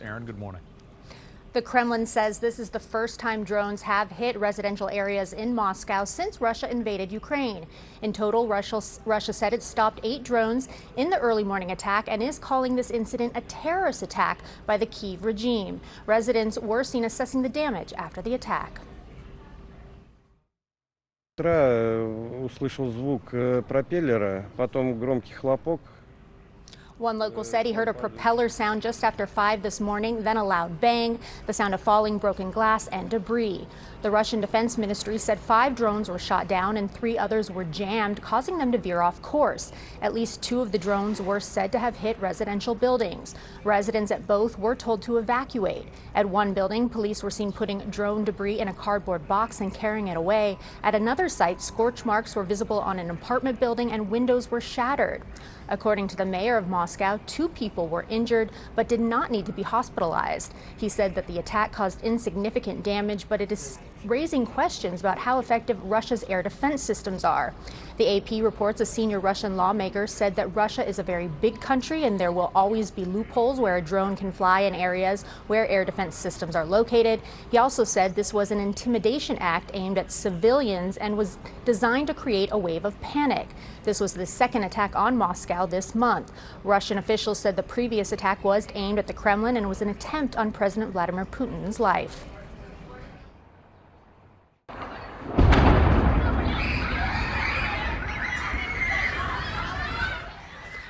Aaron, good morning. The Kremlin says this is the first time drones have hit residential areas in Moscow since Russia invaded Ukraine. In total, Russia said it stopped 8 drones in the early morning attack and is calling this incident a terrorist attack by the Kyiv regime. Residents were seen assessing the damage after the attack. Услышал звук пропеллера, потом громкий хлопок. One local said he heard a propeller sound just after 5 this morning, then a loud bang, the sound of falling broken glass and debris. The Russian Defense Ministry said 5 drones were shot down and 3 others were jammed, causing them to veer off course. At least 2 of the drones were said to have hit residential buildings. Residents at both were told to evacuate. At one building, police were seen putting drone debris in a cardboard box and carrying it away. At another site, scorch marks were visible on an apartment building and windows were shattered. According to the mayor of Moscow, 2 people were injured but did not need to be hospitalized. He said that the attack caused insignificant damage, but it is raising questions about how effective Russia's air defense systems are. The AP reports a senior Russian lawmaker said that Russia is a very big country and there will always be loopholes where a drone can fly in areas where air defense systems are located. He also said this was an intimidation act aimed at civilians and was designed to create a wave of panic. This was the second attack on Moscow this month. Russian officials said the previous attack was aimed at the Kremlin and was an attempt on President Vladimir Putin's life.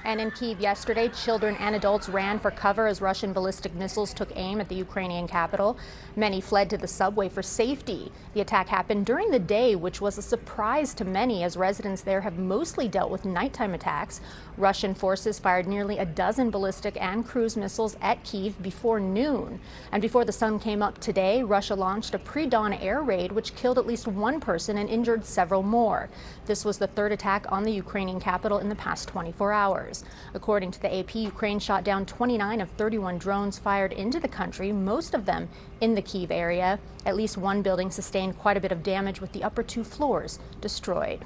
And in Kyiv yesterday, children and adults ran for cover as Russian ballistic missiles took aim at the Ukrainian capital. Many fled to the subway for safety. The attack happened during the day, which was a surprise to many as residents there have mostly dealt with nighttime attacks. Russian forces fired nearly a dozen ballistic and cruise missiles at Kyiv before noon. And before the sun came up today, Russia launched a pre-dawn air raid which killed at least 1 person and injured several more. This was the 3rd attack on the Ukrainian capital in the past 24 hours. According to the AP, Ukraine shot down 29 of 31 drones fired into the country, most of them in the Kyiv area. At least 1 building sustained quite a bit of damage, with the upper 2 floors destroyed.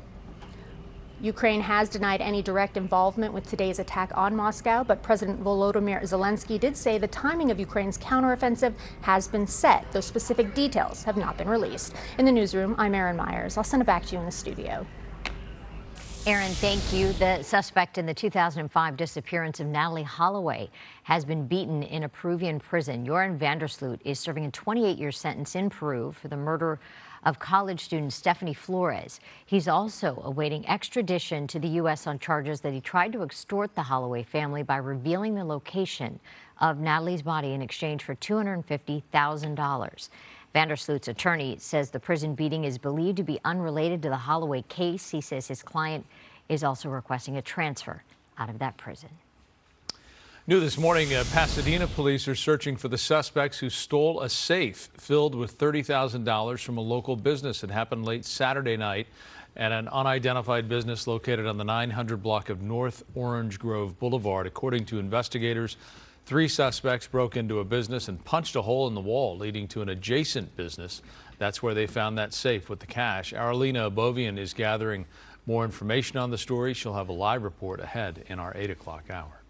Ukraine has denied any direct involvement with today's attack on Moscow, but President Volodymyr Zelensky did say the timing of Ukraine's counteroffensive has been set, though specific details have not been released. In the newsroom, I'm Erin Myers. I'll send it back to you in the studio. Aaron, thank you. The suspect in the 2005 disappearance of Natalie Holloway has been beaten in a Peruvian prison. Joran Vandersloot is serving a 28-year sentence in Peru for the murder of college student Stephanie Flores. He's also awaiting extradition to the U.S. on charges that he tried to extort the Holloway family by revealing the location of Natalie's body in exchange for $250,000. Vandersloot's attorney says the prison beating is believed to be unrelated to the Holloway case. He says his client is also requesting a transfer out of that prison. New this morning, Pasadena police are searching for the suspects who stole a safe filled with $30,000 from a local business. It happened late Saturday night at an unidentified business located on the 900 block of North Orange Grove Boulevard. According to investigators, 3 suspects broke into a business and punched a hole in the wall leading to an adjacent business. That's where they found that safe with the cash. Arlena Abovian is gathering more information on the story. She'll have a live report ahead in our 8 o'clock hour.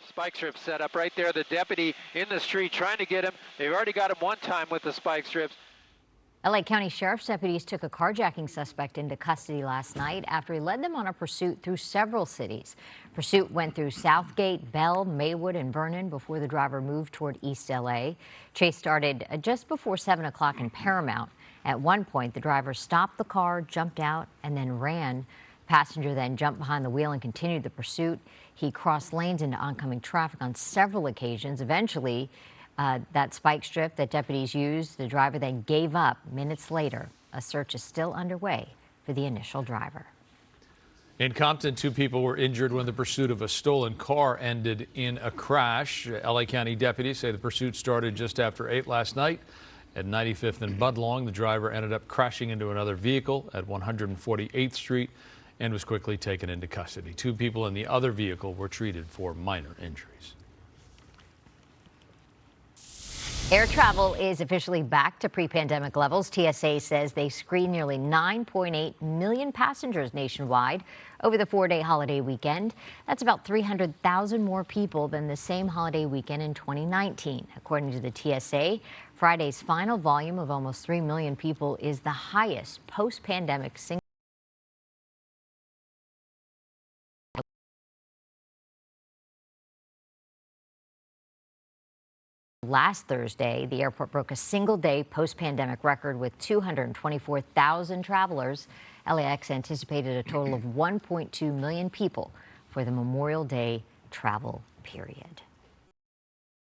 Spike strip set up right there. The deputy in the street trying to get him. They've already got him one time with the spike strips. LA County Sheriff's deputies took a carjacking suspect into custody last night after he led them on a pursuit through several cities. Pursuit went through Southgate, Bell, Maywood, and Vernon before the driver moved toward East LA. Chase started just before 7 o'clock in Paramount. At one point, the driver stopped the car, jumped out, and then ran. Passenger then jumped behind the wheel and continued the pursuit. He crossed lanes into oncoming traffic on several occasions. Eventually, that spike strip that deputies used, the driver then gave up. Minutes later, a search is still underway for the initial driver. In Compton, 2 people were injured when the pursuit of a stolen car ended in a crash. LA County deputies say the pursuit started just after 8 last night at 95th and Budlong. The driver ended up crashing into another vehicle at 148th Street and was quickly taken into custody. 2 people in the other vehicle were treated for minor injuries. Air travel is officially back to pre-pandemic levels. TSA says they screened nearly 9.8 million passengers nationwide over the 4-day holiday weekend. That's about 300,000 more people than the same holiday weekend in 2019. According to the TSA, Friday's final volume of almost 3 million people is the highest post-pandemic single. Last Thursday, the airport broke a single-day post-pandemic record with 224,000 travelers. LAX anticipated a total of 1.2 million people for the Memorial Day travel period.